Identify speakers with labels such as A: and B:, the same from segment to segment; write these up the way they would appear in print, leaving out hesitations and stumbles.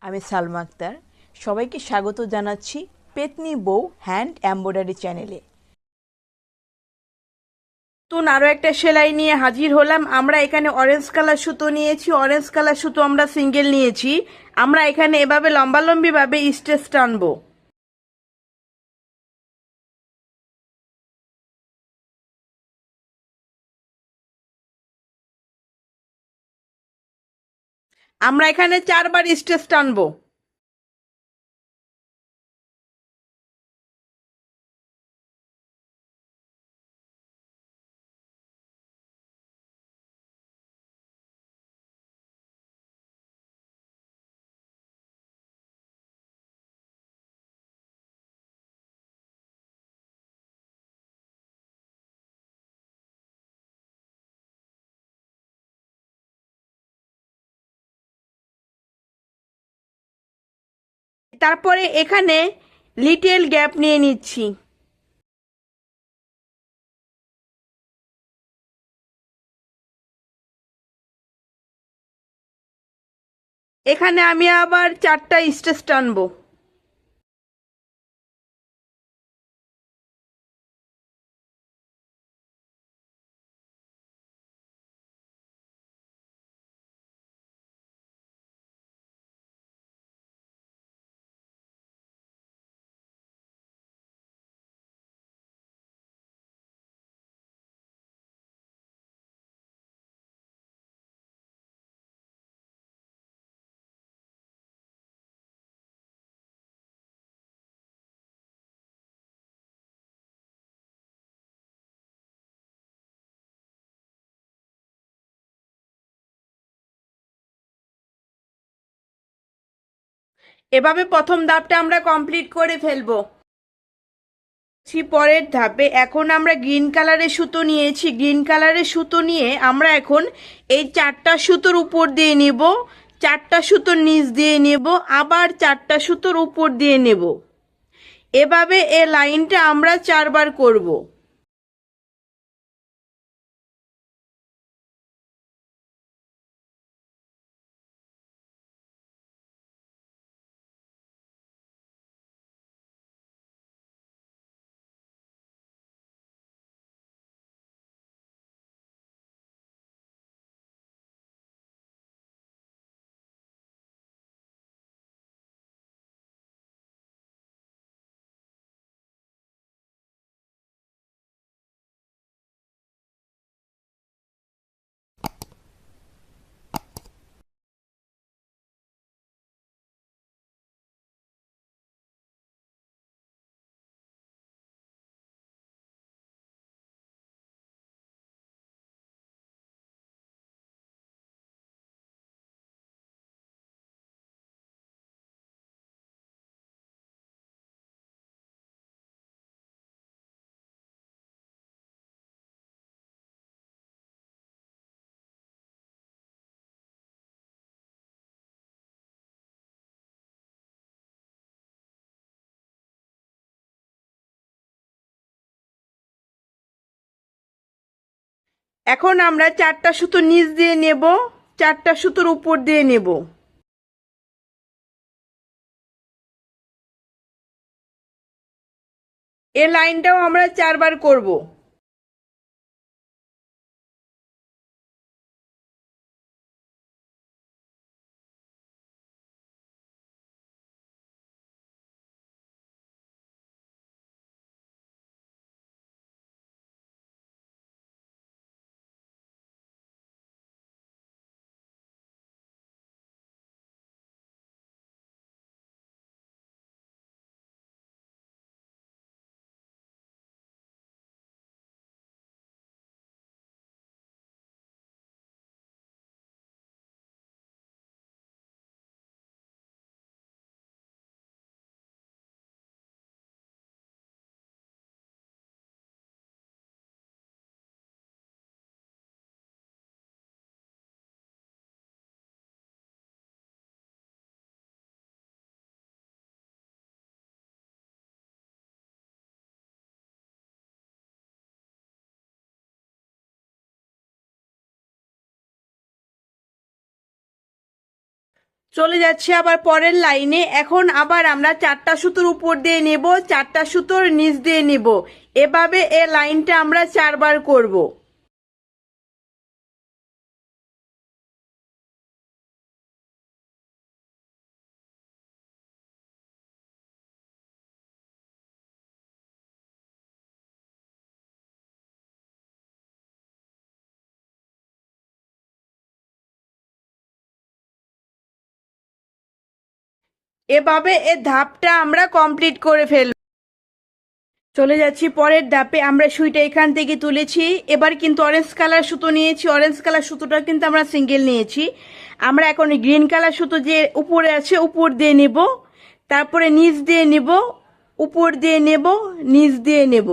A: আমি সালমা আক্তার। সবাইকে স্বাগত জানাচ্ছি পেতনি বউ হ্যান্ড এমব্রয়ডারি চ্যানেলে। নতুন আরও একটা সেলাই নিয়ে হাজির হলাম। আমরা এখানে অরেঞ্জ কালার সুতো নিয়েছি, অরেঞ্জ কালার সুতো আমরা সিঙ্গেল নিয়েছি। আমরা এখানে এভাবে লম্বালম্বিভাবে স্টেচ টানবো। আমরা এখানে 4বার স্টেচ টানবো। তারপরে এখানে লিটল গ্যাপ নিয়ে নিচ্ছি। এখানে আমি আবার 4টা স্টেচ টানবো। এভাবে প্রথম ধাপটা আমরা কমপ্লিট করে ফেলবো। পরের ধাপে এখন আমরা গ্রিন কালারের সুতো নিয়েছি। গ্রিন কালারের সুতো নিয়ে আমরা এখন এই 4টা সুতোর উপর দিয়ে নেব, 4টা সুতোর নিচ দিয়ে নেব, আবার 4টা সুতোর উপর দিয়ে নেব। এভাবে এই লাইনটা আমরা 4বার করব। এখন আমরা 4টা সুতো নিচ দিয়ে নেব, 4টা সুতোর উপর দিয়ে নেব। এই লাইনটাও আমরা 4বার করব। চলে যাচ্ছি আবার পরের লাইনে। এখন আবার আমরা 4টা সুতোর উপর দিয়ে নেব, 4টা সুতোর নিচ দিয়ে নেব। এভাবে এই লাইনটা আমরা 4বার করব। এভাবে এই ধাপটা আমরা কমপ্লিট করে ফেলব। চলে যাচ্ছি পরের ধাপে। আমরা সুইটা এখান থেকে তুলেছি। এবার কিন্তু অরেঞ্জ কালার সুতো নিয়েছি, অরেঞ্জ কালার সুতোটা কিন্তু আমরা সিঙ্গেল নিয়েছি। আমরা এখন গ্রিন কালার সুতো যে উপরে আছে উপর দিয়ে নেব, তারপরে নিচ দিয়ে নেব, উপর দিয়ে নেব, নিচ দিয়ে নেব।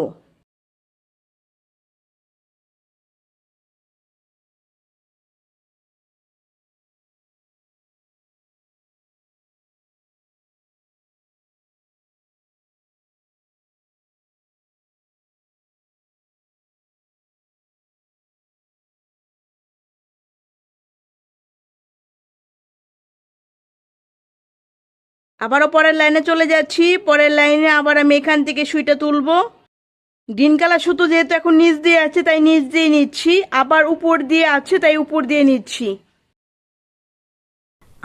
A: আবারও পরের লাইনে চলে যাচ্ছি। পরের লাইনে আবার আমি এখান থেকে সুইটা তুলবো। গ্রিন কালার সুতো যেহেতু এখন নিচ দিয়ে আছে তাই নিচ দিয়ে নিচ্ছি, আবার উপর দিয়ে আছে তাই উপর দিয়ে নিচ্ছি।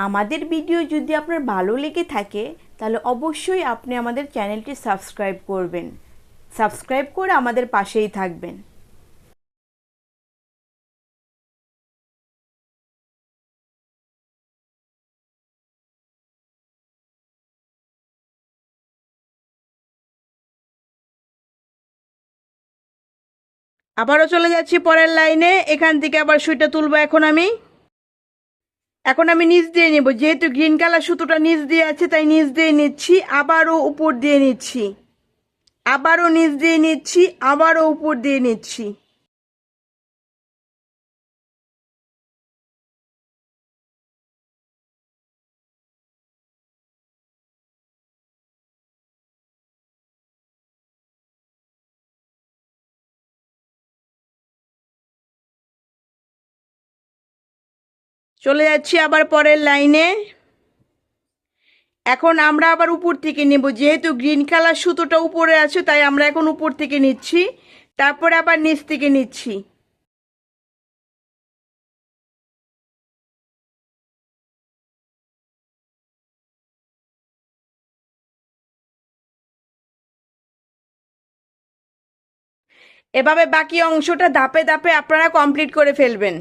A: আমাদের ভিডিও যদি আপনার ভালো লেগে থাকে তাহলে অবশ্যই আপনি আমাদের চ্যানেলটি সাবস্ক্রাইব করবেন। সাবস্ক্রাইব করে আমাদের পাশেই থাকবেন। আবারও চলে যাচ্ছি পরের লাইনে। এখান থেকে আবার সুইটা তুলবো। এখন আমি নিচ দিয়ে নেব, যেহেতু গ্রিন কালার সুতোটা নিচ দিয়ে আছে তাই নিচ দিয়ে নিচ্ছি, আবারও উপর দিয়ে নিচ্ছি, আবারও নিচ দিয়ে নিচ্ছি, আবারও উপর দিয়ে নিচ্ছি। চলে যাচ্ছি আবার পরের লাইনে। এখন আমরা আবার উপর থেকে নেব, যেহেতু গ্রিন কালার সুতোটা উপরে আছে তাই আমরা এখন উপর থেকে নিচ্ছি, তারপরে আবার নিচ থেকে নিচ্ছি। এভাবে বাকি অংশটা ধাপে ধাপে আপনারা কমপ্লিট করে ফেলবেন।